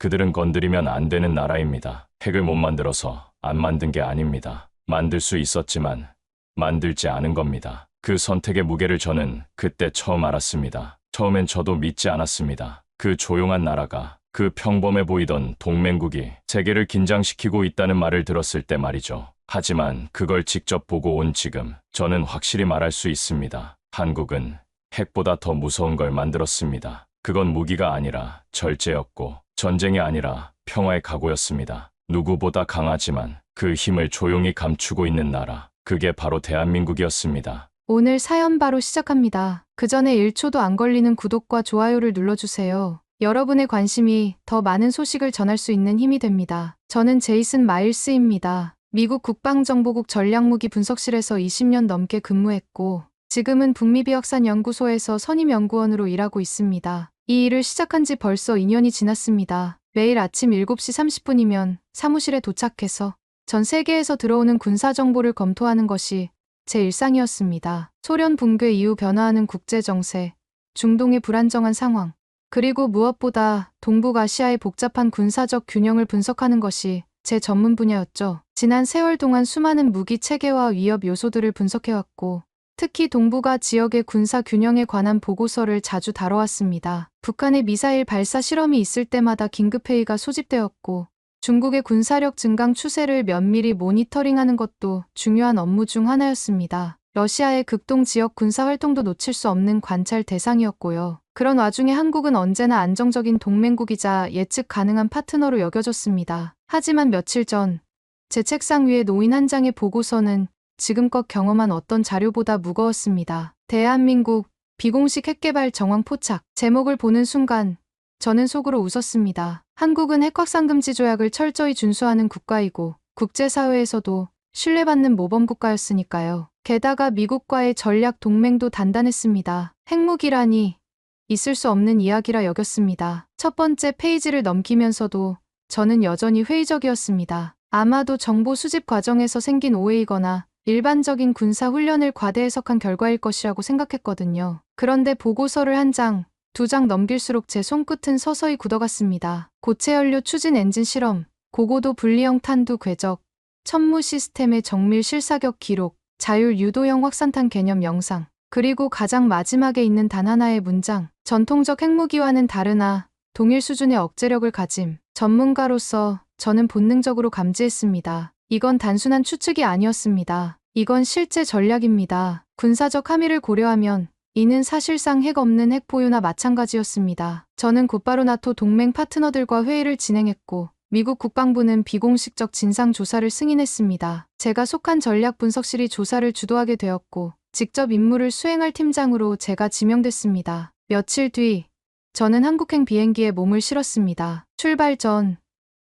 그들은 건드리면 안 되는 나라입니다. 핵을 못 만들어서 안 만든 게 아닙니다. 만들 수 있었지만 만들지 않은 겁니다. 그 선택의 무게를 저는 그때 처음 알았습니다. 처음엔 저도 믿지 않았습니다. 그 조용한 나라가, 그 평범해 보이던 동맹국이 세계를 긴장시키고 있다는 말을 들었을 때 말이죠. 하지만 그걸 직접 보고 온 지금, 저는 확실히 말할 수 있습니다. 한국은 핵보다 더 무서운 걸 만들었습니다. 그건 무기가 아니라 절제였고, 전쟁이 아니라 평화의 각오였습니다. 누구보다 강하지만 그 힘을 조용히 감추고 있는 나라, 그게 바로 대한민국이었습니다. 오늘 사연 바로 시작합니다. 그 전에 1초도 안 걸리는 구독과 좋아요를 눌러주세요. 여러분의 관심이 더 많은 소식을 전할 수 있는 힘이 됩니다. 저는 제이슨 마일스입니다. 미국 국방정보국 전략무기 분석실에서 20년 넘게 근무했고, 지금은 북미비확산연구소에서 선임연구원으로 일하고 있습니다. 이 일을 시작한 지 벌써 2년이 지났습니다. 매일 아침 7시 30분이면 사무실에 도착해서 전 세계에서 들어오는 군사정보를 검토하는 것이 제 일상이었습니다. 소련 붕괴 이후 변화하는 국제정세, 중동의 불안정한 상황, 그리고 무엇보다 동북아시아의 복잡한 군사적 균형을 분석하는 것이 제 전문 분야였죠. 지난 세월 동안 수많은 무기 체계와 위협 요소들을 분석해왔고, 특히 동북아 지역의 군사 균형에 관한 보고서를 자주 다뤄왔습니다. 북한의 미사일 발사 실험이 있을 때마다 긴급회의가 소집되었고, 중국의 군사력 증강 추세를 면밀히 모니터링하는 것도 중요한 업무 중 하나였습니다. 러시아의 극동 지역 군사 활동도 놓칠 수 없는 관찰 대상이었고요. 그런 와중에 한국은 언제나 안정적인 동맹국이자 예측 가능한 파트너로 여겨졌습니다. 하지만 며칠 전, 제 책상 위에 놓인 한 장의 보고서는 지금껏 경험한 어떤 자료보다 무거웠습니다. 대한민국 비공식 핵개발 정황 포착. 제목을 보는 순간 저는 속으로 웃었습니다. 한국은 핵확산 금지 조약을 철저히 준수하는 국가이고 국제사회에서도 신뢰받는 모범국가였으니까요. 게다가 미국과의 전략 동맹도 단단했습니다. 핵무기라니 있을 수 없는 이야기라 여겼습니다. 첫 번째 페이지를 넘기면서도 저는 여전히 회의적이었습니다. 아마도 정보 수집 과정에서 생긴 오해이거나 일반적인 군사 훈련을 과대 해석한 결과일 것이라고 생각했거든요. 그런데 보고서를 한 장, 두 장 넘길수록 제 손끝은 서서히 굳어갔습니다. 고체연료 추진 엔진 실험, 고고도 분리형 탄두 궤적, 천무 시스템의 정밀 실사격 기록, 자율 유도형 확산탄 개념 영상, 그리고 가장 마지막에 있는 단 하나의 문장, 전통적 핵무기와는 다르나 동일 수준의 억제력을 가짐. 전문가로서 저는 본능적으로 감지했습니다. 이건 단순한 추측이 아니었습니다. 이건 실제 전략입니다. 군사적 함의를 고려하면 이는 사실상 핵 없는 핵 보유나 마찬가지였습니다. 저는 곧바로 나토 동맹 파트너들과 회의를 진행했고, 미국 국방부는 비공식적 진상조사를 승인했습니다. 제가 속한 전략분석실이 조사를 주도하게 되었고, 직접 임무를 수행할 팀장으로 제가 지명됐습니다. 며칠 뒤, 저는 한국행 비행기에 몸을 실었습니다. 출발 전,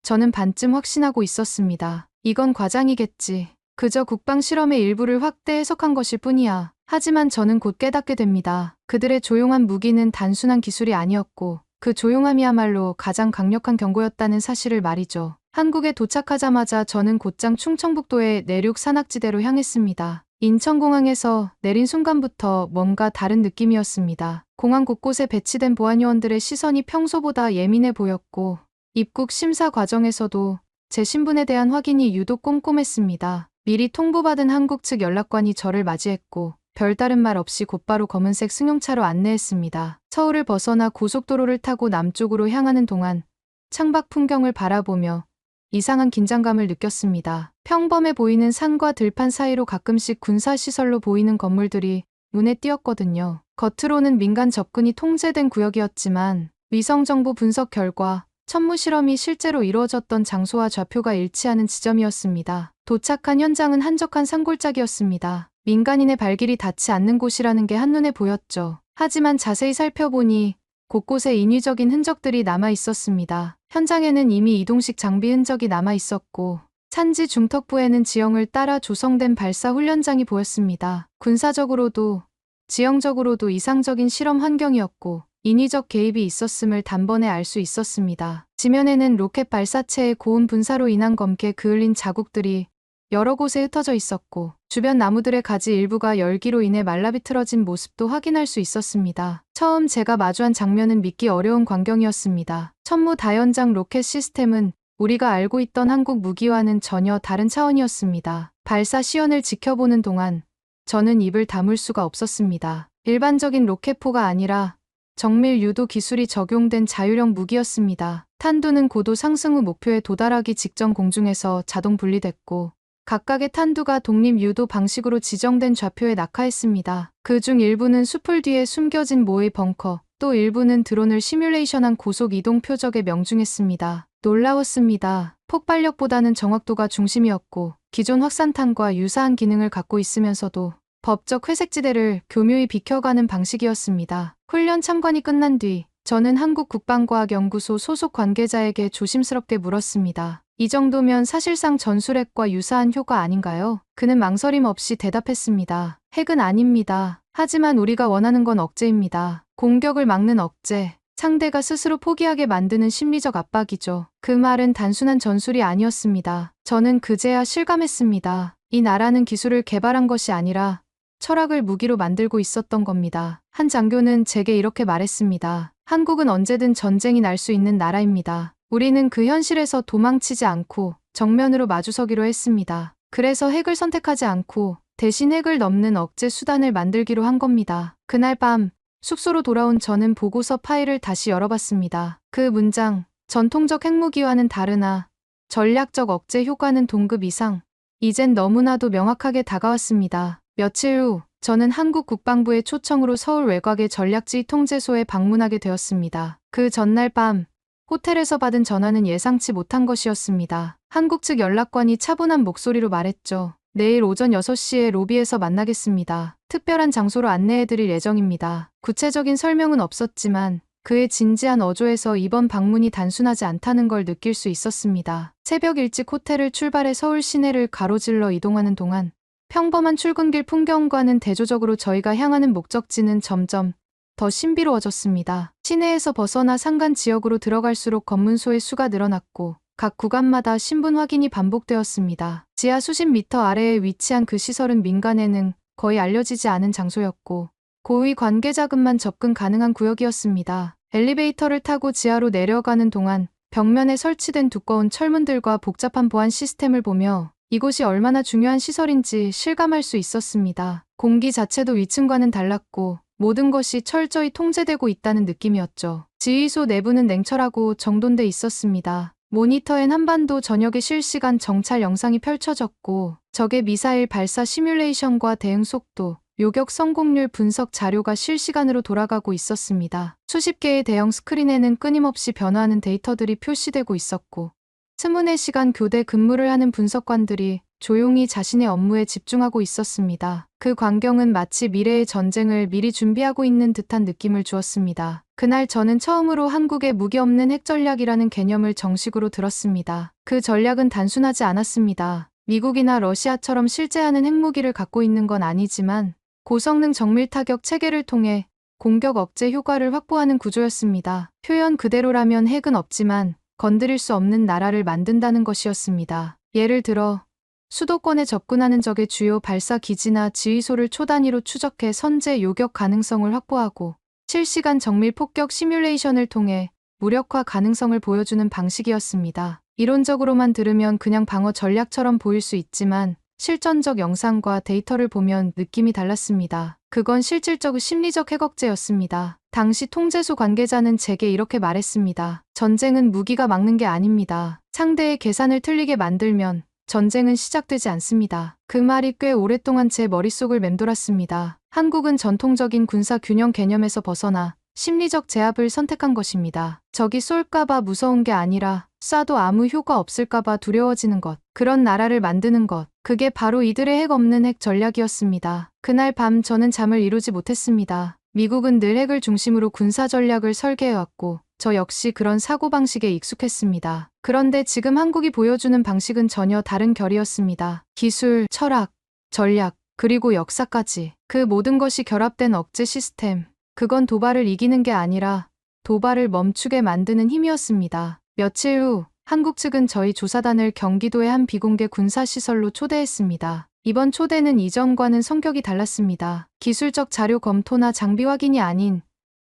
저는 반쯤 확신하고 있었습니다. 이건 과장이겠지. 그저 국방 실험의 일부를 확대 해석한 것일 뿐이야. 하지만 저는 곧 깨닫게 됩니다. 그들의 조용한 무기는 단순한 기술이 아니었고, 그 조용함이야말로 가장 강력한 경고였다는 사실을 말이죠. 한국에 도착하자마자 저는 곧장 충청북도의 내륙 산악지대로 향했습니다. 인천공항에서 내린 순간부터 뭔가 다른 느낌이었습니다. 공항 곳곳에 배치된 보안요원들의 시선이 평소보다 예민해 보였고, 입국 심사 과정에서도 제 신분에 대한 확인이 유독 꼼꼼했습니다. 미리 통보받은 한국 측 연락관이 저를 맞이했고, 별다른 말 없이 곧바로 검은색 승용차로 안내했습니다. 서울을 벗어나 고속도로를 타고 남쪽으로 향하는 동안 창밖 풍경을 바라보며 이상한 긴장감을 느꼈습니다. 평범해 보이는 산과 들판 사이로 가끔씩 군사시설로 보이는 건물들이 눈에 띄었거든요. 겉으로는 민간 접근이 통제된 구역이었지만 위성정보 분석 결과 천무 실험이 실제로 이루어졌던 장소와 좌표가 일치하는 지점이었습니다. 도착한 현장은 한적한 산골짜기였습니다. 민간인의 발길이 닿지 않는 곳이라는 게 한눈에 보였죠. 하지만 자세히 살펴보니 곳곳에 인위적인 흔적들이 남아 있었습니다. 현장에는 이미 이동식 장비 흔적이 남아 있었고, 산지 중턱부에는 지형을 따라 조성된 발사 훈련장이 보였습니다. 군사적으로도 지형적으로도 이상적인 실험 환경이었고, 인위적 개입이 있었음을 단번에 알 수 있었습니다. 지면에는 로켓 발사체의 고온 분사로 인한 검게 그을린 자국들이 여러 곳에 흩어져 있었고 주변 나무들의 가지 일부가 열기로 인해 말라비틀어진 모습도 확인할 수 있었습니다. 처음 제가 마주한 장면은 믿기 어려운 광경이었습니다. 천무다연장 로켓 시스템은 우리가 알고 있던 한국 무기와는 전혀 다른 차원이었습니다. 발사 시연을 지켜보는 동안 저는 입을 다물 수가 없었습니다. 일반적인 로켓포가 아니라 정밀 유도 기술이 적용된 자유형 무기였습니다. 탄두는 고도 상승 후 목표에 도달하기 직전 공중에서 자동 분리됐고 각각의 탄두가 독립 유도 방식으로 지정된 좌표에 낙하했습니다. 그중 일부는 수풀 뒤에 숨겨진 모의 벙커, 또 일부는 드론을 시뮬레이션한 고속 이동 표적에 명중했습니다. 놀라웠습니다. 폭발력보다는 정확도가 중심이었고 기존 확산탄과 유사한 기능을 갖고 있으면서도 법적 회색지대를 교묘히 비켜가는 방식이었습니다. 훈련 참관이 끝난 뒤 저는 한국국방과학연구소 소속 관계자에게 조심스럽게 물었습니다. 이 정도면 사실상 전술핵과 유사한 효과 아닌가요? 그는 망설임 없이 대답했습니다. 핵은 아닙니다. 하지만 우리가 원하는 건 억제입니다. 공격을 막는 억제. 상대가 스스로 포기하게 만드는 심리적 압박이죠. 그 말은 단순한 전술이 아니었습니다. 저는 그제야 실감했습니다. 이 나라는 기술을 개발한 것이 아니라 철학을 무기로 만들고 있었던 겁니다. 한 장교는 제게 이렇게 말했습니다. 한국은 언제든 전쟁이 날 수 있는 나라입니다. 우리는 그 현실에서 도망치지 않고 정면으로 마주서기로 했습니다. 그래서 핵을 선택하지 않고 대신 핵을 넘는 억제 수단을 만들기로 한 겁니다. 그날 밤 숙소로 돌아온 저는 보고서 파일을 다시 열어봤습니다. 그 문장, 전통적 핵무기와는 다르나 전략적 억제 효과는 동급 이상. 이젠 너무나도 명확하게 다가왔습니다. 며칠 후 저는 한국 국방부의 초청으로 서울 외곽의 전략지 통제소에 방문하게 되었습니다. 그 전날 밤 호텔에서 받은 전화는 예상치 못한 것이었습니다. 한국 측 연락관이 차분한 목소리로 말했죠. 내일 오전 6시에 로비에서 만나겠습니다. 특별한 장소로 안내해드릴 예정입니다. 구체적인 설명은 없었지만 그의 진지한 어조에서 이번 방문이 단순하지 않다는 걸 느낄 수 있었습니다. 새벽 일찍 호텔을 출발해 서울 시내를 가로질러 이동하는 동안 평범한 출근길 풍경과는 대조적으로 저희가 향하는 목적지는 점점 더 신비로워졌습니다. 시내에서 벗어나 산간 지역으로 들어갈수록 검문소의 수가 늘어났고 각 구간마다 신분 확인이 반복되었습니다. 지하 수십 미터 아래에 위치한 그 시설은 민간에는 거의 알려지지 않은 장소였고 고위 관계자급만 접근 가능한 구역이었습니다. 엘리베이터를 타고 지하로 내려가는 동안 벽면에 설치된 두꺼운 철문들과 복잡한 보안 시스템을 보며 이곳이 얼마나 중요한 시설인지 실감할 수 있었습니다. 공기 자체도 위층과는 달랐고 모든 것이 철저히 통제되고 있다는 느낌이었죠. 지휘소 내부는 냉철하고 정돈돼 있었습니다. 모니터엔 한반도 전역의 실시간 정찰 영상이 펼쳐졌고 적의 미사일 발사 시뮬레이션과 대응 속도, 요격 성공률 분석 자료가 실시간으로 돌아가고 있었습니다. 수십 개의 대형 스크린에는 끊임없이 변화하는 데이터들이 표시되고 있었고 24시간 교대 근무를 하는 분석관들이 조용히 자신의 업무에 집중하고 있었습니다. 그 광경은 마치 미래의 전쟁을 미리 준비하고 있는 듯한 느낌을 주었습니다. 그날 저는 처음으로 한국의 무기 없는 핵 전략이라는 개념을 정식으로 들었습니다. 그 전략은 단순하지 않았습니다. 미국이나 러시아처럼 실제하는 핵무기를 갖고 있는 건 아니지만 고성능 정밀 타격 체계를 통해 공격 억제 효과를 확보하는 구조였습니다. 표현 그대로라면 핵은 없지만 건드릴 수 없는 나라를 만든다는 것이었습니다. 예를 들어 수도권에 접근하는 적의 주요 발사 기지나 지휘소를 초단위로 추적해 선제 요격 가능성을 확보하고 실시간 정밀 폭격 시뮬레이션을 통해 무력화 가능성을 보여주는 방식이었습니다. 이론적으로만 들으면 그냥 방어 전략처럼 보일 수 있지만 실전적 영상과 데이터를 보면 느낌이 달랐습니다. 그건 실질적 심리적 핵억제였습니다. 당시 통제소 관계자는 제게 이렇게 말했습니다. 전쟁은 무기가 막는 게 아닙니다. 상대의 계산을 틀리게 만들면 전쟁은 시작되지 않습니다. 그 말이 꽤 오랫동안 제 머릿속을 맴돌았습니다. 한국은 전통적인 군사 균형 개념에서 벗어나 심리적 제압을 선택한 것입니다. 적이 쏠까봐 무서운 게 아니라 쏴도 아무 효과 없을까봐 두려워지는 것. 그런 나라를 만드는 것. 그게 바로 이들의 핵 없는 핵 전략이었습니다. 그날 밤 저는 잠을 이루지 못했습니다. 미국은 늘 핵을 중심으로 군사 전략을 설계해왔고 저 역시 그런 사고방식에 익숙했습니다. 그런데 지금 한국이 보여주는 방식은 전혀 다른 결이었습니다. 기술, 철학, 전략, 그리고 역사까지. 그 모든 것이 결합된 억제 시스템. 그건 도발을 이기는 게 아니라 도발을 멈추게 만드는 힘이었습니다. 며칠 후 한국 측은 저희 조사단을 경기도의 한 비공개 군사시설로 초대했습니다. 이번 초대는 이전과는 성격이 달랐습니다. 기술적 자료 검토나 장비 확인이 아닌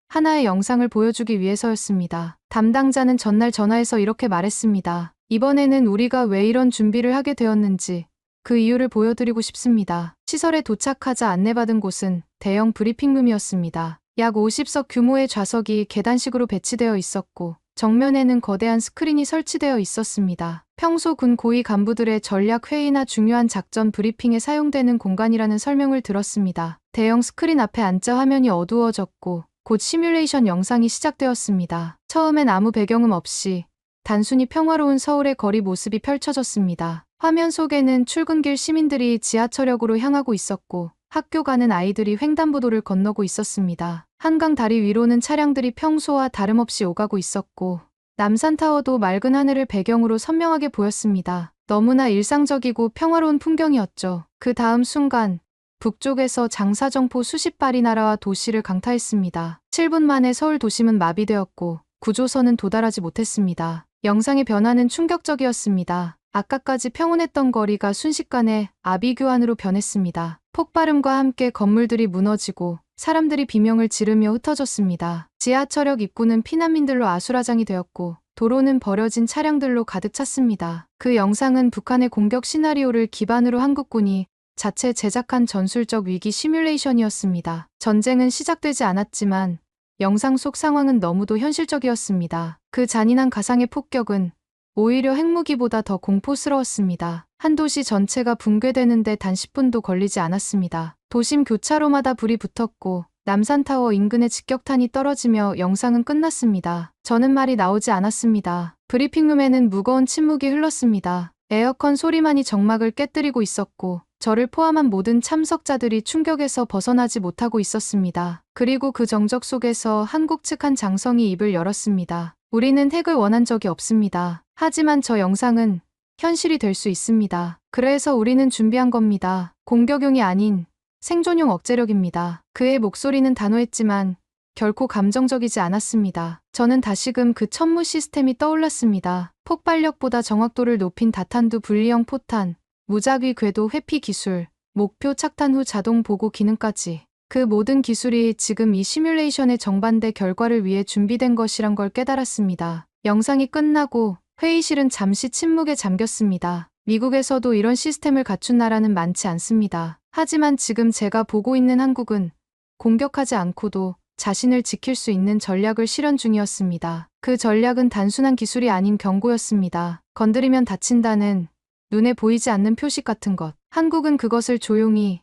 하나의 영상을 보여주기 위해서였습니다. 담당자는 전날 전화해서 이렇게 말했습니다. 이번에는 우리가 왜 이런 준비를 하게 되었는지 그 이유를 보여드리고 싶습니다. 시설에 도착하자 안내받은 곳은 대형 브리핑룸이었습니다. 약 50석 규모의 좌석이 계단식으로 배치되어 있었고 정면에는 거대한 스크린이 설치되어 있었습니다. 평소 군 고위 간부들의 전략 회의나 중요한 작전 브리핑에 사용되는 공간이라는 설명을 들었습니다. 대형 스크린 앞에 앉자 화면이 어두워졌고 곧 시뮬레이션 영상이 시작되었습니다. 처음엔 아무 배경음 없이 단순히 평화로운 서울의 거리 모습이 펼쳐졌습니다. 화면 속에는 출근길 시민들이 지하철역으로 향하고 있었고 학교 가는 아이들이 횡단보도를 건너고 있었습니다. 한강 다리 위로는 차량들이 평소와 다름없이 오가고 있었고 남산타워도 맑은 하늘을 배경으로 선명하게 보였습니다. 너무나 일상적이고 평화로운 풍경이었죠. 그 다음 순간 북쪽에서 장사정포 수십 발이 날아와 도시를 강타했습니다. 7분 만에 서울 도심은 마비되었고 구조선은 도달하지 못했습니다. 영상의 변화는 충격적이었습니다. 아까까지 평온했던 거리가 순식간에 아비규환으로 변했습니다. 폭발음과 함께 건물들이 무너지고 사람들이 비명을 지르며 흩어졌습니다. 지하철역 입구는 피난민들로 아수라장이 되었고 도로는 버려진 차량들로 가득 찼습니다. 그 영상은 북한의 공격 시나리오를 기반으로 한국군이 자체 제작한 전술적 위기 시뮬레이션이었습니다. 전쟁은 시작되지 않았지만 영상 속 상황은 너무도 현실적이었습니다. 그 잔인한 가상의 폭격은 오히려 핵무기보다 더 공포스러웠습니다. 한 도시 전체가 붕괴되는데 단 10분도 걸리지 않았습니다. 도심 교차로마다 불이 붙었고 남산타워 인근에 직격탄이 떨어지며 영상은 끝났습니다. 저는 말이 나오지 않았습니다. 브리핑룸에는 무거운 침묵이 흘렀습니다. 에어컨 소리만이 정막을 깨뜨리고 있었고 저를 포함한 모든 참석자들이 충격에서 벗어나지 못하고 있었습니다. 그리고 그 정적 속에서 한국 측 한 장성이 입을 열었습니다. 우리는 핵을 원한 적이 없습니다. 하지만 저 영상은 현실이 될 수 있습니다. 그래서 우리는 준비한 겁니다. 공격용이 아닌 생존용 억제력입니다. 그의 목소리는 단호했지만 결코 감정적이지 않았습니다. 저는 다시금 그 천무 시스템이 떠올랐습니다. 폭발력보다 정확도를 높인 다탄두 분리형 포탄, 무작위 궤도 회피 기술, 목표 착탄 후 자동 보고 기능까지. 그 모든 기술이 지금 이 시뮬레이션의 정반대 결과를 위해 준비된 것이란 걸 깨달았습니다. 영상이 끝나고 회의실은 잠시 침묵에 잠겼습니다. 미국에서도 이런 시스템을 갖춘 나라는 많지 않습니다. 하지만 지금 제가 보고 있는 한국은 공격하지 않고도 자신을 지킬 수 있는 전략을 실현 중이었습니다. 그 전략은 단순한 기술이 아닌 경고였습니다. 건드리면 다친다는 눈에 보이지 않는 표식 같은 것. 한국은 그것을 조용히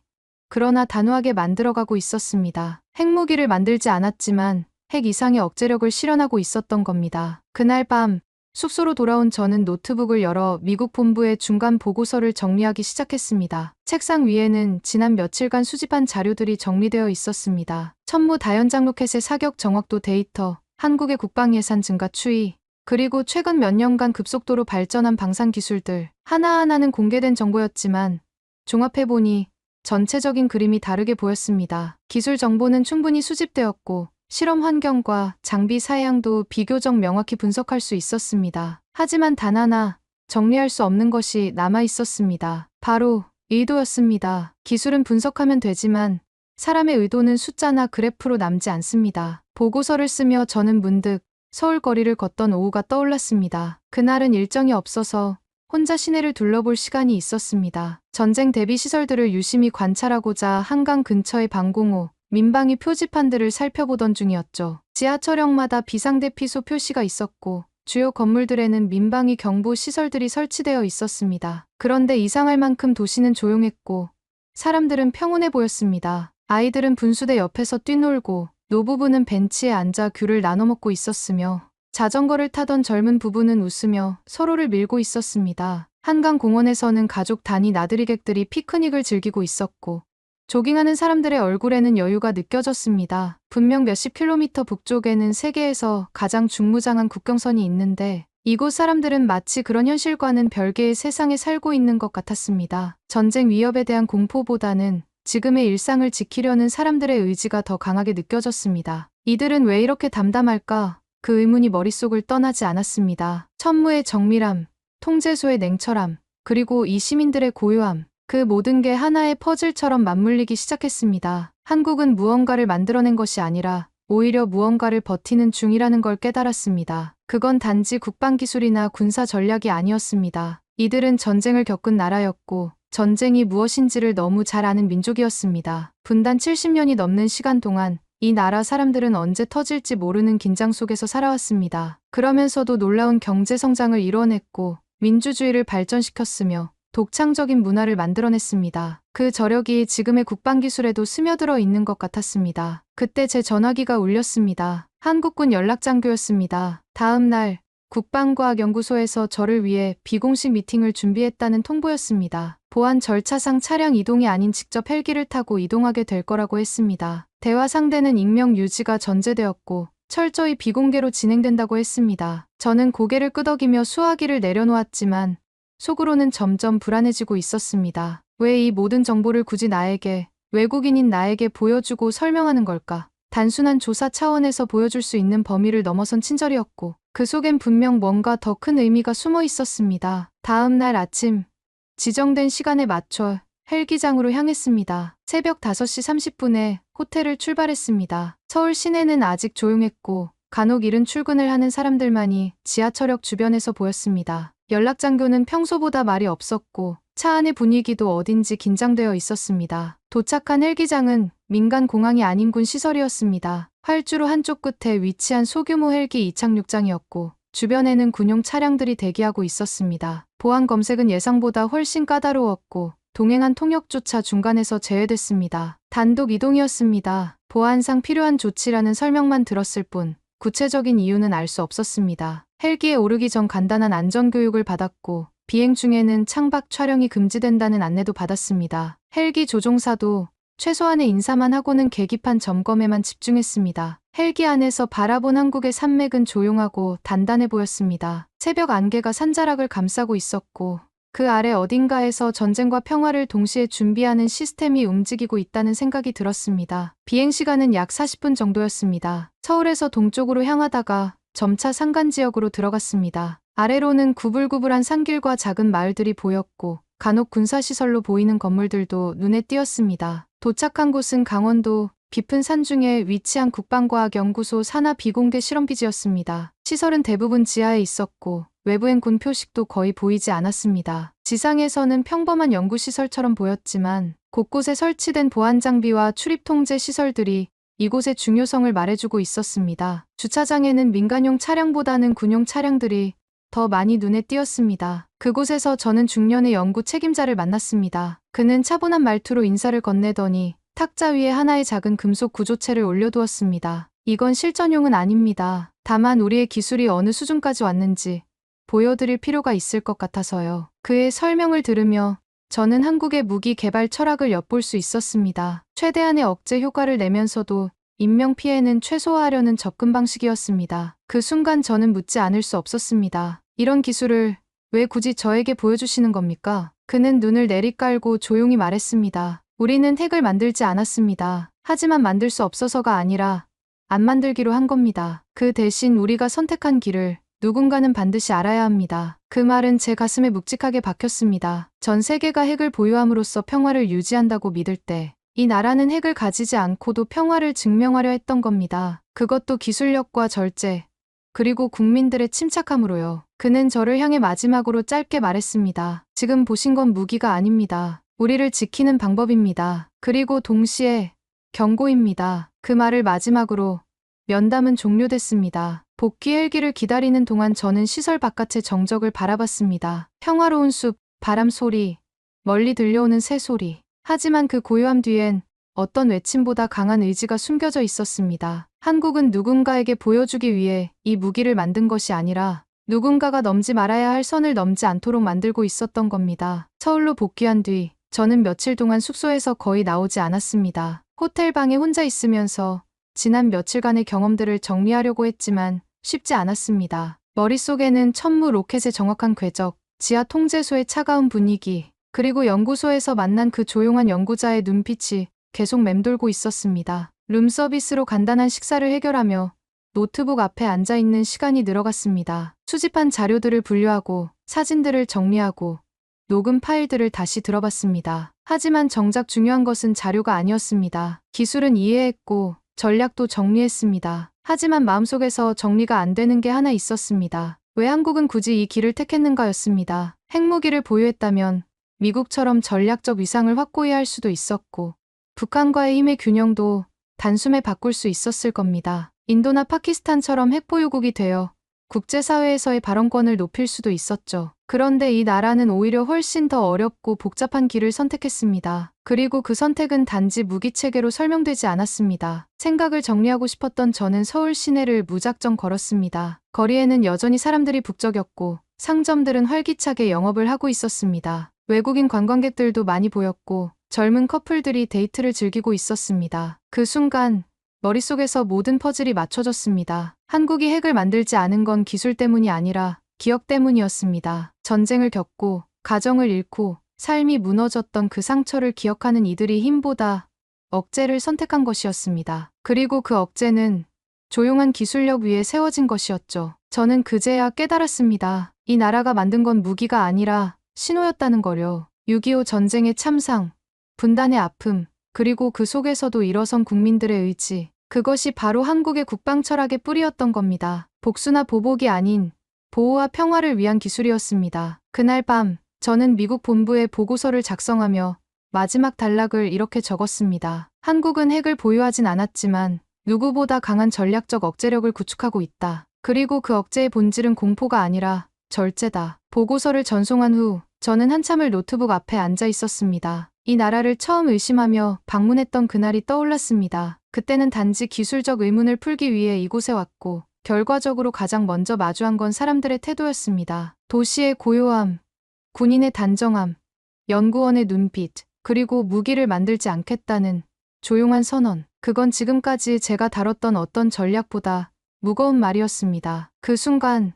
그러나 단호하게 만들어가고 있었습니다. 핵무기를 만들지 않았지만 핵 이상의 억제력을 실현하고 있었던 겁니다. 그날 밤 숙소로 돌아온 저는 노트북을 열어 미국 본부의 중간 보고서를 정리하기 시작했습니다. 책상 위에는 지난 며칠간 수집한 자료들이 정리되어 있었습니다. 천무 다연장 로켓의 사격 정확도 데이터, 한국의 국방 예산 증가 추이, 그리고 최근 몇 년간 급속도로 발전한 방산 기술들. 하나하나는 공개된 정보였지만 종합해보니 전체적인 그림이 다르게 보였습니다. 기술 정보는 충분히 수집되었고 실험 환경과 장비 사양도 비교적 명확히 분석할 수 있었습니다. 하지만 단 하나 정리할 수 없는 것이 남아 있었습니다. 바로 의도였습니다. 기술은 분석하면 되지만 사람의 의도는 숫자나 그래프로 남지 않습니다. 보고서를 쓰며 저는 문득 서울 거리를 걷던 오후가 떠올랐습니다. 그날은 일정이 없어서 혼자 시내를 둘러볼 시간이 있었습니다. 전쟁 대비 시설들을 유심히 관찰하고자 한강 근처의 방공호, 민방위 표지판들을 살펴보던 중이었죠. 지하철역마다 비상대피소 표시가 있었고 주요 건물들에는 민방위 경보 시설들이 설치되어 있었습니다. 그런데 이상할 만큼 도시는 조용했고 사람들은 평온해 보였습니다. 아이들은 분수대 옆에서 뛰놀고 노부부는 벤치에 앉아 귤을 나눠 먹고 있었으며 자전거를 타던 젊은 부부는 웃으며 서로를 밀고 있었습니다. 한강공원에서는 가족 단위 나들이객들이 피크닉을 즐기고 있었고 조깅하는 사람들의 얼굴에는 여유가 느껴졌습니다. 분명 몇십 킬로미터 북쪽에는 세계에서 가장 중무장한 국경선이 있는데 이곳 사람들은 마치 그런 현실과는 별개의 세상에 살고 있는 것 같았습니다. 전쟁 위협에 대한 공포보다는 지금의 일상을 지키려는 사람들의 의지가 더 강하게 느껴졌습니다. 이들은 왜 이렇게 담담할까? 그 의문이 머릿속을 떠나지 않았습니다. 천무의 정밀함, 통제소의 냉철함, 그리고 이 시민들의 고요함. 그 모든 게 하나의 퍼즐처럼 맞물리기 시작했습니다. 한국은 무언가를 만들어낸 것이 아니라 오히려 무언가를 버티는 중이라는 걸 깨달았습니다. 그건 단지 국방기술이나 군사 전략이 아니었습니다. 이들은 전쟁을 겪은 나라였고 전쟁이 무엇인지를 너무 잘 아는 민족이었습니다. 분단 70년이 넘는 시간 동안 이 나라 사람들은 언제 터질지 모르는 긴장 속에서 살아왔습니다. 그러면서도 놀라운 경제 성장을 이뤄냈고 민주주의를 발전시켰으며 독창적인 문화를 만들어냈습니다. 그 저력이 지금의 국방기술에도 스며들어 있는 것 같았습니다. 그때 제 전화기가 울렸습니다. 한국군 연락장교였습니다. 다음 날 국방과학연구소에서 저를 위해 비공식 미팅을 준비했다는 통보였습니다. 보안 절차상 차량 이동이 아닌 직접 헬기를 타고 이동하게 될 거라고 했습니다. 대화 상대는 익명 유지가 전제되었고 철저히 비공개로 진행된다고 했습니다. 저는 고개를 끄덕이며 수화기를 내려놓았지만 속으로는 점점 불안해지고 있었습니다. 왜 이 모든 정보를 굳이 나에게, 외국인인 나에게 보여주고 설명하는 걸까? 단순한 조사 차원에서 보여줄 수 있는 범위를 넘어선 친절이었고 그 속엔 분명 뭔가 더 큰 의미가 숨어 있었습니다. 다음 날 아침, 지정된 시간에 맞춰 헬기장으로 향했습니다. 새벽 5시 30분에 호텔을 출발했습니다. 서울 시내는 아직 조용했고 간혹 이른 출근을 하는 사람들만이 지하철역 주변에서 보였습니다. 연락장교는 평소보다 말이 없었고 차 안의 분위기도 어딘지 긴장되어 있었습니다. 도착한 헬기장은 민간 공항이 아닌 군 시설이었습니다. 활주로 한쪽 끝에 위치한 소규모 헬기 이착륙장이었고 주변에는 군용 차량들이 대기하고 있었습니다. 보안 검색은 예상보다 훨씬 까다로웠고 동행한 통역조차 중간에서 제외됐습니다. 단독 이동이었습니다. 보안상 필요한 조치라는 설명만 들었을 뿐 구체적인 이유는 알 수 없었습니다. 헬기에 오르기 전 간단한 안전교육을 받았고 비행 중에는 창밖 촬영이 금지된다는 안내도 받았습니다. 헬기 조종사도 최소한의 인사만 하고는 계기판 점검에만 집중했습니다. 헬기 안에서 바라본 한국의 산맥은 조용하고 단단해 보였습니다. 새벽 안개가 산자락을 감싸고 있었고 그 아래 어딘가에서 전쟁과 평화를 동시에 준비하는 시스템이 움직이고 있다는 생각이 들었습니다. 비행 시간은 약 40분 정도였습니다. 서울에서 동쪽으로 향하다가 점차 산간지역으로 들어갔습니다. 아래로는 구불구불한 산길과 작은 마을들이 보였고 간혹 군사시설로 보이는 건물들도 눈에 띄었습니다. 도착한 곳은 강원도 깊은 산중에 위치한 국방과학연구소 산하 비공개 실험기지였습니다. 시설은 대부분 지하에 있었고 외부엔 군 표식도 거의 보이지 않았습니다. 지상에서는 평범한 연구시설처럼 보였지만 곳곳에 설치된 보안 장비와 출입 통제 시설들이 이곳의 중요성을 말해주고 있었습니다. 주차장에는 민간용 차량보다는 군용 차량들이 더 많이 눈에 띄었습니다. 그곳에서 저는 중년의 연구 책임자를 만났습니다. 그는 차분한 말투로 인사를 건네더니 탁자 위에 하나의 작은 금속 구조체를 올려두었습니다. 이건 실전용은 아닙니다. 다만 우리의 기술이 어느 수준까지 왔는지 보여드릴 필요가 있을 것 같아서요. 그의 설명을 들으며 저는 한국의 무기 개발 철학을 엿볼 수 있었습니다. 최대한의 억제 효과를 내면서도 인명피해는 최소화하려는 접근 방식이었습니다. 그 순간 저는 묻지 않을 수 없었습니다. 이런 기술을 왜 굳이 저에게 보여주시는 겁니까? 그는 눈을 내리깔고 조용히 말했습니다. 우리는 핵을 만들지 않았습니다. 하지만 만들 수 없어서가 아니라 안 만들기로 한 겁니다. 그 대신 우리가 선택한 길을 누군가는 반드시 알아야 합니다. 그 말은 제 가슴에 묵직하게 박혔습니다. 전 세계가 핵을 보유함으로써 평화를 유지한다고 믿을 때 이 나라는 핵을 가지지 않고도 평화를 증명하려 했던 겁니다. 그것도 기술력과 절제, 그리고 국민들의 침착함으로요. 그는 저를 향해 마지막으로 짧게 말했습니다. 지금 보신 건 무기가 아닙니다. 우리를 지키는 방법입니다. 그리고 동시에 경고입니다. 그 말을 마지막으로 면담은 종료됐습니다. 복귀 헬기를 기다리는 동안 저는 시설 바깥의 정적을 바라봤습니다. 평화로운 숲, 바람 소리, 멀리 들려오는 새 소리. 하지만 그 고요함 뒤엔 어떤 외침보다 강한 의지가 숨겨져 있었습니다. 한국은 누군가에게 보여주기 위해 이 무기를 만든 것이 아니라 누군가가 넘지 말아야 할 선을 넘지 않도록 만들고 있었던 겁니다. 서울로 복귀한 뒤 저는 며칠 동안 숙소에서 거의 나오지 않았습니다. 호텔 방에 혼자 있으면서 지난 며칠간의 경험들을 정리하려고 했지만 쉽지 않았습니다. 머릿속에는 천무 로켓의 정확한 궤적, 지하 통제소의 차가운 분위기, 그리고 연구소에서 만난 그 조용한 연구자의 눈빛이 계속 맴돌고 있었습니다. 룸서비스로 간단한 식사를 해결하며 노트북 앞에 앉아 있는 시간이 늘어갔습니다. 수집한 자료들을 분류하고 사진들을 정리하고 녹음 파일들을 다시 들어봤습니다. 하지만 정작 중요한 것은 자료가 아니었습니다. 기술은 이해했고 전략도 정리했습니다. 하지만 마음속에서 정리가 안 되는 게 하나 있었습니다. 왜 한국은 굳이 이 길을 택했는가였습니다. 핵무기를 보유했다면 미국처럼 전략적 위상을 확고히 할 수도 있었고 북한과의 힘의 균형도 단숨에 바꿀 수 있었을 겁니다. 인도나 파키스탄처럼 핵보유국이 되어 국제사회에서의 발언권을 높일 수도 있었죠. 그런데 이 나라는 오히려 훨씬 더 어렵고 복잡한 길을 선택했습니다. 그리고 그 선택은 단지 무기체계로 설명되지 않았습니다. 생각을 정리하고 싶었던 저는 서울 시내를 무작정 걸었습니다. 거리에는 여전히 사람들이 북적였고 상점들은 활기차게 영업을 하고 있었습니다. 외국인 관광객들도 많이 보였고 젊은 커플들이 데이트를 즐기고 있었습니다. 그 순간 머릿속에서 모든 퍼즐이 맞춰졌습니다. 한국이 핵을 만들지 않은 건 기술 때문이 아니라 기억 때문이었습니다. 전쟁을 겪고 가정을 잃고 삶이 무너졌던 그 상처를 기억하는 이들이 힘보다 억제를 선택한 것이었습니다. 그리고 그 억제는 조용한 기술력 위에 세워진 것이었죠. 저는 그제야 깨달았습니다. 이 나라가 만든 건 무기가 아니라 신호였다는 거요. 6.25 전쟁의 참상, 분단의 아픔, 그리고 그 속에서도 일어선 국민들의 의지. 그것이 바로 한국의 국방 철학의 뿌리였던 겁니다. 복수나 보복이 아닌 보호와 평화를 위한 기술이었습니다. 그날 밤 저는 미국 본부에 보고서를 작성하며 마지막 단락을 이렇게 적었습니다. 한국은 핵을 보유하진 않았지만 누구보다 강한 전략적 억제력을 구축하고 있다. 그리고 그 억제의 본질은 공포가 아니라 절제다. 보고서를 전송한 후 저는 한참을 노트북 앞에 앉아 있었습니다. 이 나라를 처음 의심하며 방문했던 그날이 떠올랐습니다. 그때는 단지 기술적 의문을 풀기 위해 이곳에 왔고 결과적으로 가장 먼저 마주한 건 사람들의 태도였습니다. 도시의 고요함, 군인의 단정함, 연구원의 눈빛, 그리고 무기를 만들지 않겠다는 조용한 선언. 그건 지금까지 제가 다뤘던 어떤 전략보다 무거운 말이었습니다. 그 순간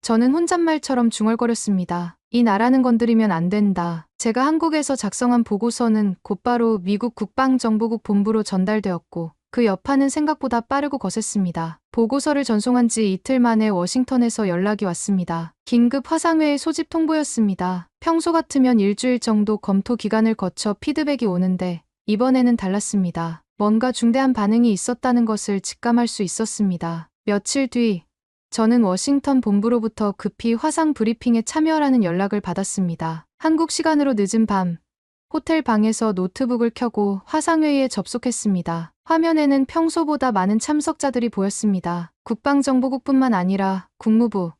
저는 혼잣말처럼 중얼거렸습니다. 이 나라는 건드리면 안 된다. 제가 한국에서 작성한 보고서는 곧바로 미국 국방정보국 본부로 전달되었고 그 여파는 생각보다 빠르고 거셌습니다. 보고서를 전송한 지 이틀 만에 워싱턴에서 연락이 왔습니다. 긴급 화상회의 소집 통보였습니다. 평소 같으면 일주일 정도 검토 기간을 거쳐 피드백이 오는데 이번에는 달랐습니다. 뭔가 중대한 반응이 있었다는 것을 직감할 수 있었습니다. 며칠 뒤 저는 워싱턴 본부로부터 급히 화상 브리핑에 참여하라는 연락을 받았습니다. 한국 시간으로 늦은 밤 호텔 방에서 노트북을 켜고 화상회의에 접속했습니다. 화면에는 평소보다 많은 참석자들이 보였습니다. 국방정보국뿐만 아니라 국무부,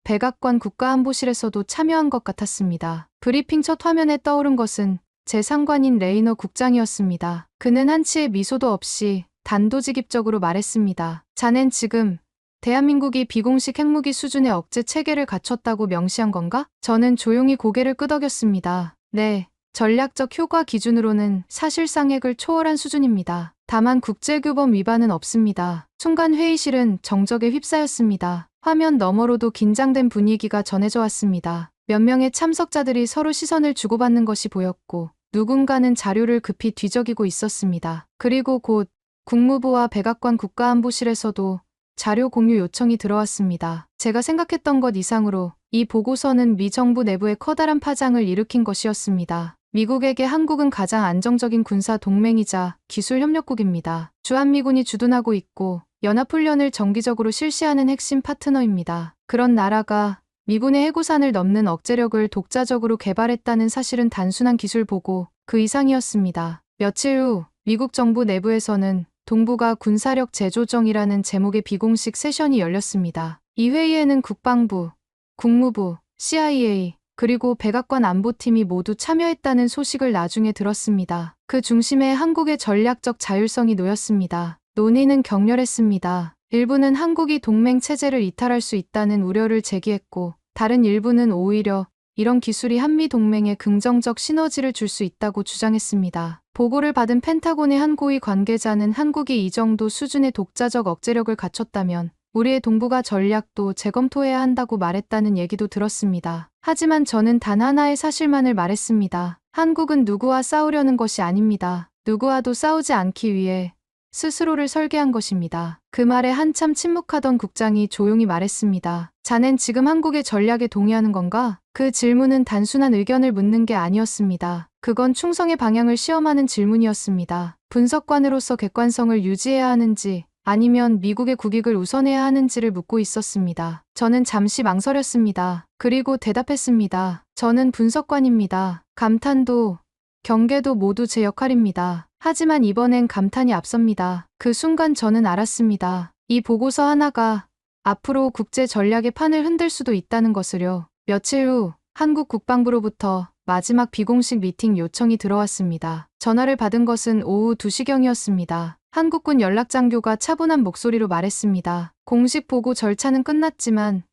백악관 국가안보실에서도 참여한 것 같았습니다. 브리핑 첫 화면에 떠오른 것은 제 상관인 레이너 국장이었습니다. 그는 한치의 미소도 없이 단도직입적으로 말했습니다. 자넨 지금 대한민국이 비공식 핵무기 수준의 억제 체계를 갖췄다고 명시한 건가? 저는 조용히 고개를 끄덕였습니다. 네, 전략적 효과 기준으로는 사실상 핵을 초월한 수준입니다. 다만 국제규범 위반은 없습니다. 순간 회의실은 정적에 휩싸였습니다. 화면 너머로도 긴장된 분위기가 전해져 왔습니다. 몇 명의 참석자들이 서로 시선을 주고받는 것이 보였고 누군가는 자료를 급히 뒤적이고 있었습니다. 그리고 곧 국무부와 백악관 국가안보실에서도 자료 공유 요청이 들어왔습니다. 제가 생각했던 것 이상으로 이 보고서는 미 정부 내부에 커다란 파장을 일으킨 것이었습니다. 미국에게 한국은 가장 안정적인 군사 동맹이자 기술 협력국입니다. 주한미군이 주둔하고 있고 연합훈련을 정기적으로 실시하는 핵심 파트너입니다. 그런 나라가 미군의 해구산을 넘는 억제력을 독자적으로 개발했다는 사실은 단순한 기술 보고 그 이상이었습니다. 며칠 후 미국 정부 내부에서는 동북아 군사력 재조정이라는 제목의 비공식 세션이 열렸습니다. 이 회의에는 국방부, 국무부, CIA, 그리고 백악관 안보팀이 모두 참여했다는 소식을 나중에 들었습니다. 그 중심에 한국의 전략적 자율성이 놓였습니다. 논의는 격렬했습니다. 일부는 한국이 동맹 체제를 이탈할 수 있다는 우려를 제기했고 다른 일부는 오히려 이런 기술이 한미 동맹에 긍정적 시너지를 줄 수 있다고 주장했습니다. 보고를 받은 펜타곤의 한 고위 관계자는 한국이 이 정도 수준의 독자적 억제력을 갖췄다면 우리의 동북아 전략도 재검토해야 한다고 말했다는 얘기도 들었습니다. 하지만 저는 단 하나의 사실만을 말했습니다. 한국은 누구와 싸우려는 것이 아닙니다. 누구와도 싸우지 않기 위해 스스로를 설계한 것입니다. 그 말에 한참 침묵하던 국장이 조용히 말했습니다. 자넨 지금 한국의 전략에 동의하는 건가? 그 질문은 단순한 의견을 묻는 게 아니었습니다. 그건 충성의 방향을 시험하는 질문이었습니다. 분석관으로서 객관성을 유지해야 하는지 아니면 미국의 국익을 우선해야 하는지를 묻고 있었습니다. 저는 잠시 망설였습니다. 그리고 대답했습니다. 저는 분석관입니다. 감탄도 경계도 모두 제 역할입니다. 하지만 이번엔 감탄이 앞섭니다. 그 순간 저는 알았습니다. 이 보고서 하나가 앞으로 국제 전략의 판을 흔들 수도 있다는 것을요. 며칠 후 한국 국방부로부터 마지막 비공식 미팅 요청이 들어왔습니다. 전화를 받은 것은 오후 2시경이었습니다. 한국군 연락장교가 차분한 목소리로 말했습니다. 공식 보고 절차는 끝났지만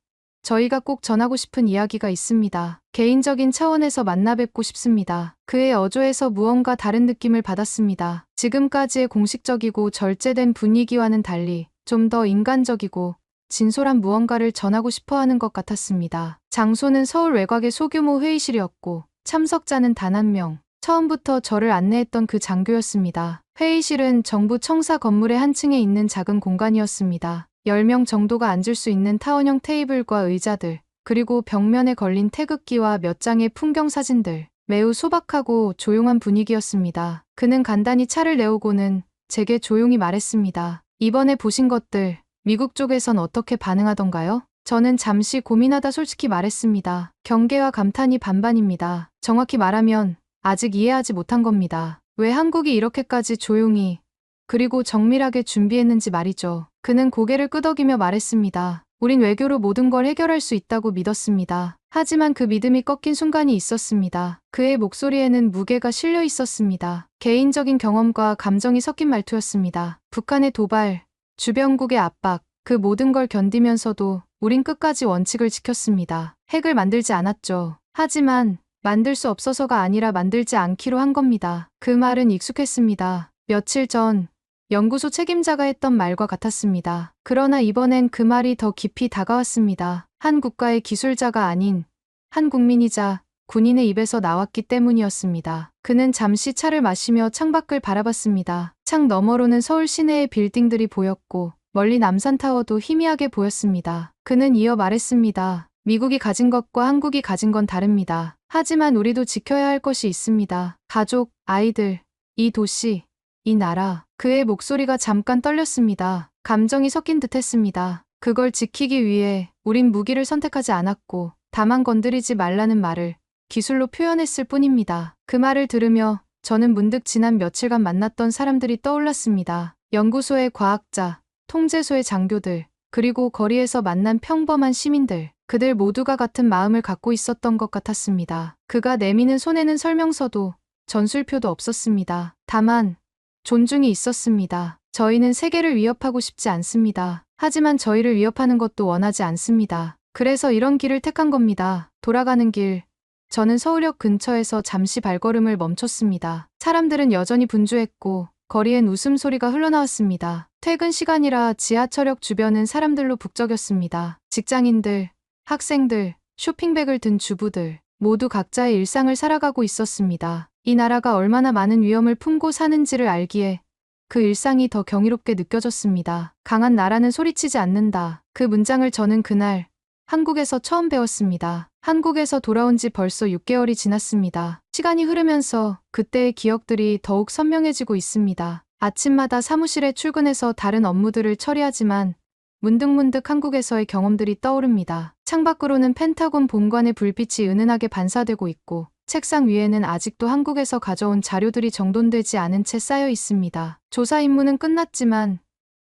저희가 꼭 전하고 싶은 이야기가 있습니다. 개인적인 차원에서 만나 뵙고 싶습니다. 그의 어조에서 무언가 다른 느낌을 받았습니다. 지금까지의 공식적이고 절제된 분위기와는 달리 좀 더 인간적이고 진솔한 무언가를 전하고 싶어 하는 것 같았습니다. 장소는 서울 외곽의 소규모 회의실이었고 참석자는 단 한 명. 처음부터 저를 안내했던 그 장교였습니다. 회의실은 정부 청사 건물의 한 층에 있는 작은 공간이었습니다. 10명 정도가 앉을 수 있는 타원형 테이블과 의자들, 그리고 벽면에 걸린 태극기와 몇 장의 풍경 사진들. 매우 소박하고 조용한 분위기였습니다. 그는 간단히 차를 내오고는 제게 조용히 말했습니다. 이번에 보신 것들, 미국 쪽에선 어떻게 반응하던가요? 저는 잠시 고민하다 솔직히 말했습니다. 경계와 감탄이 반반입니다. 정확히 말하면 아직 이해하지 못한 겁니다. 왜 한국이 이렇게까지 조용히 그리고 정밀하게 준비했는지 말이죠. 그는 고개를 끄덕이며 말했습니다. 우린 외교로 모든 걸 해결할 수 있다고 믿었습니다. 하지만 그 믿음이 꺾인 순간이 있었습니다. 그의 목소리에는 무게가 실려 있었습니다. 개인적인 경험과 감정이 섞인 말투였습니다. 북한의 도발, 주변국의 압박, 그 모든 걸 견디면서도 우린 끝까지 원칙을 지켰습니다. 핵을 만들지 않았죠. 하지만 만들 수 없어서가 아니라 만들지 않기로 한 겁니다. 그 말은 익숙했습니다. 며칠 전 연구소 책임자가 했던 말과 같았습니다. 그러나 이번엔 그 말이 더 깊이 다가왔습니다. 한 국가의 기술자가 아닌 한 국민이자 군인의 입에서 나왔기 때문이었습니다. 그는 잠시 차를 마시며 창밖을 바라봤습니다. 창 너머로는 서울 시내의 빌딩들이 보였고 멀리 남산타워도 희미하게 보였습니다. 그는 이어 말했습니다. 미국이 가진 것과 한국이 가진 건 다릅니다. 하지만 우리도 지켜야 할 것이 있습니다. 가족, 아이들, 이 도시, 이 나라. 그의 목소리가 잠깐 떨렸습니다. 감정이 섞인 듯 했습니다. 그걸 지키기 위해 우린 무기를 선택하지 않았고 다만 건드리지 말라는 말을 기술로 표현했을 뿐입니다. 그 말을 들으며 저는 문득 지난 며칠간 만났던 사람들이 떠올랐습니다. 연구소의 과학자, 통제소의 장교들, 그리고 거리에서 만난 평범한 시민들. 그들 모두가 같은 마음을 갖고 있었던 것 같았습니다. 그가 내미는 손에는 설명서도 전술표도 없었습니다. 다만 존중이 있었습니다. 저희는 세계를 위협하고 싶지 않습니다. 하지만 저희를 위협하는 것도 원하지 않습니다. 그래서 이런 길을 택한 겁니다. 돌아가는 길. 저는 서울역 근처에서 잠시 발걸음을 멈췄습니다. 사람들은 여전히 분주했고 거리엔 웃음소리가 흘러나왔습니다. 퇴근 시간이라 지하철역 주변은 사람들로 북적였습니다. 직장인들, 학생들, 쇼핑백을 든 주부들, 모두 각자의 일상을 살아가고 있었습니다. 이 나라가 얼마나 많은 위험을 품고 사는지를 알기에 그 일상이 더 경이롭게 느껴졌습니다. 강한 나라는 소리치지 않는다. 그 문장을 저는 그날 한국에서 처음 배웠습니다. 한국에서 돌아온 지 벌써 6개월이 지났습니다. 시간이 흐르면서 그때의 기억들이 더욱 선명해지고 있습니다. 아침마다 사무실에 출근해서 다른 업무들을 처리하지만 문득문득 한국에서의 경험들이 떠오릅니다. 창밖으로는 펜타곤 본관의 불빛이 은은하게 반사되고 있고 책상 위에는 아직도 한국에서 가져온 자료들이 정돈되지 않은 채 쌓여 있습니다. 조사 임무는 끝났지만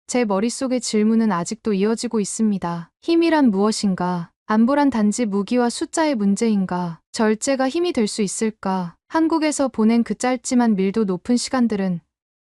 제 머릿속의 질문은 아직도 이어지고 있습니다. 힘이란 무엇인가? 안보란 단지 무기와 숫자의 문제인가? 절제가 힘이 될 수 있을까? 한국에서 보낸 그 짧지만 밀도 높은 시간들은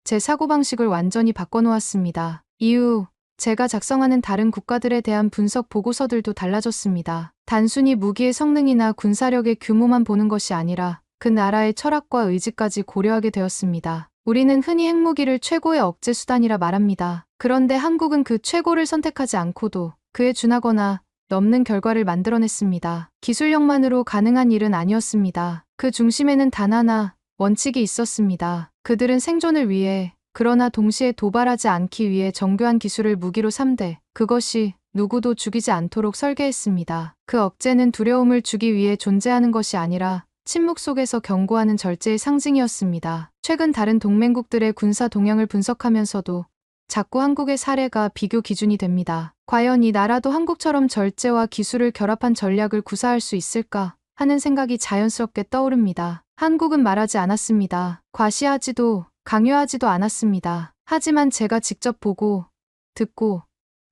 제 사고방식을 완전히 바꿔놓았습니다. 이후 제가 작성하는 다른 국가들에 대한 분석 보고서들도 달라졌습니다. 단순히 무기의 성능이나 군사력의 규모만 보는 것이 아니라 그 나라의 철학과 의지까지 고려하게 되었습니다. 우리는 흔히 핵무기를 최고의 억제 수단이라 말합니다. 그런데 한국은 그 최고를 선택하지 않고도 그에 준하거나 넘는 결과를 만들어냈습니다. 기술력만으로 가능한 일은 아니었습니다. 그 중심에는 단 하나, 원칙이 있었습니다. 그들은 생존을 위해 그러나 동시에 도발하지 않기 위해 정교한 기술을 무기로 삼되 그것이 누구도 죽이지 않도록 설계했습니다. 그 억제는 두려움을 주기 위해 존재하는 것이 아니라 침묵 속에서 경고하는 절제의 상징이었습니다. 최근 다른 동맹국들의 군사 동향을 분석하면서도 자꾸 한국의 사례가 비교 기준이 됩니다. 과연 이 나라도 한국처럼 절제와 기술을 결합한 전략을 구사할 수 있을까 하는 생각이 자연스럽게 떠오릅니다. 한국은 말하지 않았습니다. 과시하지도 강요하지도 않았습니다. 하지만 제가 직접 보고, 듣고,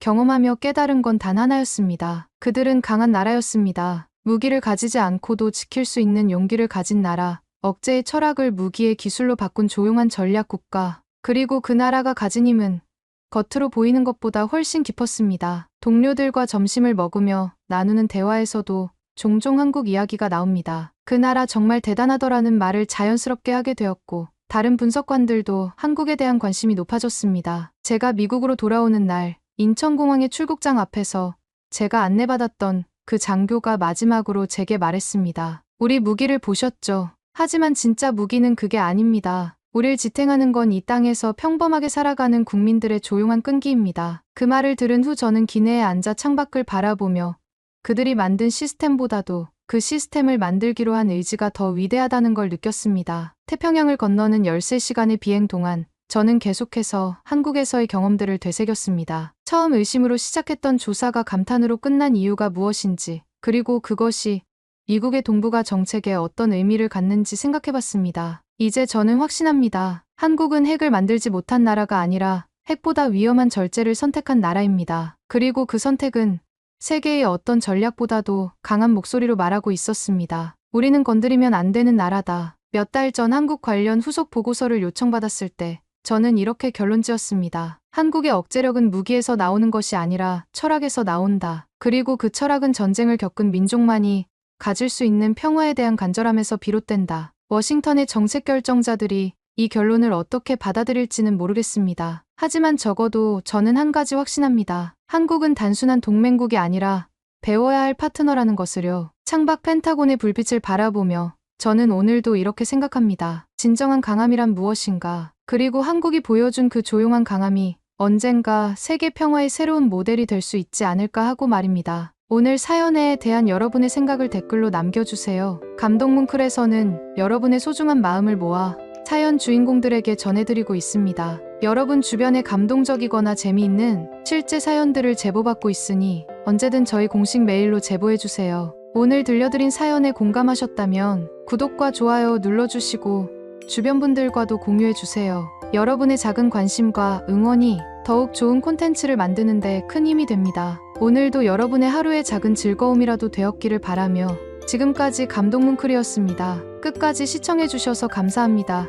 경험하며 깨달은 건 단 하나였습니다. 그들은 강한 나라였습니다. 무기를 가지지 않고도 지킬 수 있는 용기를 가진 나라, 억제의 철학을 무기의 기술로 바꾼 조용한 전략 국가, 그리고 그 나라가 가진 힘은 겉으로 보이는 것보다 훨씬 깊었습니다. 동료들과 점심을 먹으며 나누는 대화에서도 종종 한국 이야기가 나옵니다. 그 나라 정말 대단하더라는 말을 자연스럽게 하게 되었고, 다른 분석관들도 한국에 대한 관심이 높아졌습니다. 제가 미국으로 돌아오는 날, 인천공항의 출국장 앞에서 제가 안내받았던 그 장교가 마지막으로 제게 말했습니다. 우리 무기를 보셨죠? 하지만 진짜 무기는 그게 아닙니다. 우릴 지탱하는 건 이 땅에서 평범하게 살아가는 국민들의 조용한 끈기입니다. 그 말을 들은 후 저는 기내에 앉아 창밖을 바라보며 그들이 만든 시스템보다도 그 시스템을 만들기로 한 의지가 더 위대하다는 걸 느꼈습니다. 태평양을 건너는 13시간의 비행 동안 저는 계속해서 한국에서의 경험들을 되새겼습니다. 처음 의심으로 시작했던 조사가 감탄으로 끝난 이유가 무엇인지, 그리고 그것이 미국의 동북아 정책에 어떤 의미를 갖는지 생각해봤습니다. 이제 저는 확신합니다. 한국은 핵을 만들지 못한 나라가 아니라 핵보다 위험한 절제를 선택한 나라입니다. 그리고 그 선택은 세계의 어떤 전략보다도 강한 목소리로 말하고 있었습니다. 우리는 건드리면 안 되는 나라다. 몇 달 전 한국 관련 후속 보고서를 요청받았을 때 저는 이렇게 결론지었습니다. 한국의 억제력은 무기에서 나오는 것이 아니라 철학에서 나온다. 그리고 그 철학은 전쟁을 겪은 민족만이 가질 수 있는 평화에 대한 간절함에서 비롯된다. 워싱턴의 정책 결정자들이 이 결론을 어떻게 받아들일지는 모르겠습니다. 하지만 적어도 저는 한 가지 확신합니다. 한국은 단순한 동맹국이 아니라 배워야 할 파트너라는 것을요. 창밖 펜타곤의 불빛을 바라보며 저는 오늘도 이렇게 생각합니다. 진정한 강함이란 무엇인가? 그리고 한국이 보여준 그 조용한 강함이 언젠가 세계 평화의 새로운 모델이 될 수 있지 않을까 하고 말입니다. 오늘 사연에 대한 여러분의 생각을 댓글로 남겨주세요. 감동뭉클에서는 여러분의 소중한 마음을 모아 사연 주인공들에게 전해드리고 있습니다. 여러분 주변에 감동적이거나 재미있는 실제 사연들을 제보받고 있으니 언제든 저희 공식 메일로 제보해주세요. 오늘 들려드린 사연에 공감하셨다면 구독과 좋아요 눌러주시고 주변 분들과도 공유해주세요. 여러분의 작은 관심과 응원이 더욱 좋은 콘텐츠를 만드는 데 큰 힘이 됩니다. 오늘도 여러분의 하루의 작은 즐거움이라도 되었기를 바라며 지금까지 감동뭉클이었습니다. 끝까지 시청해주셔서 감사합니다.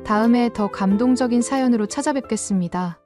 다음에 더 감동적인 사연으로 찾아뵙겠습니다.